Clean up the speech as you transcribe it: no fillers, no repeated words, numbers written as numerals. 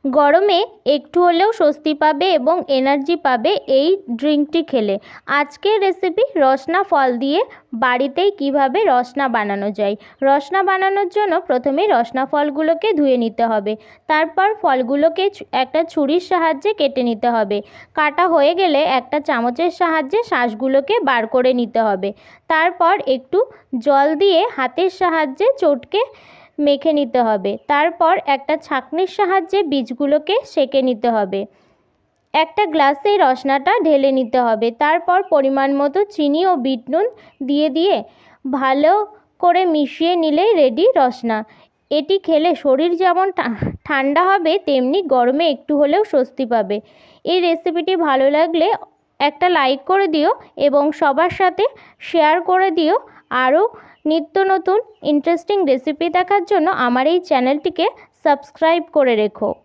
গরমে একটু হলেও স্বস্তি পাবে এবং এনার্জি পাবে এই ড্রিঙ্কটি খেলে। আজকের রেসিপি রসনা ফল দিয়ে বাড়িতেই কিভাবে রসনা বানানো যায়। রসনা বানানোর জন্য প্রথমে রসনা ফলগুলোকে ধুয়ে নিতে হবে। তারপর ফলগুলোকে একটা ছুরির সাহায্যে কেটে নিতে হবে। কাটা হয়ে গেলে একটা চামচের সাহায্যে শাঁসগুলোকে বার করে নিতে হবে। তারপর একটু জল দিয়ে হাতের সাহায্যে চটকে মেখে নিতে হবে। তারপর একটা ছাঁকনির সাহায্যে বীজগুলোকে সেঁকে নিতে হবে। একটা গ্লাসে রসনাটা ঢেলে নিতে হবে। তারপর পরিমাণ মতো চিনি ও বিট নুন দিয়ে ভালো করে মিশিয়ে নিলেই রেডি রসনা। এটি খেলে শরীর যেমন ঠান্ডা হবে তেমনি গরমে একটু হলেও স্বস্তি পাবে। এই রেসিপিটি ভালো লাগলে একটা লাইক করে দিও এবং সবার সাথে শেয়ার করে দিও। আরও নিত্য নতুন ইন্টারেস্টিং রেসিপি দেখার জন্য আমার এই চ্যানেলটিকে সাবস্ক্রাইব করে রেখো।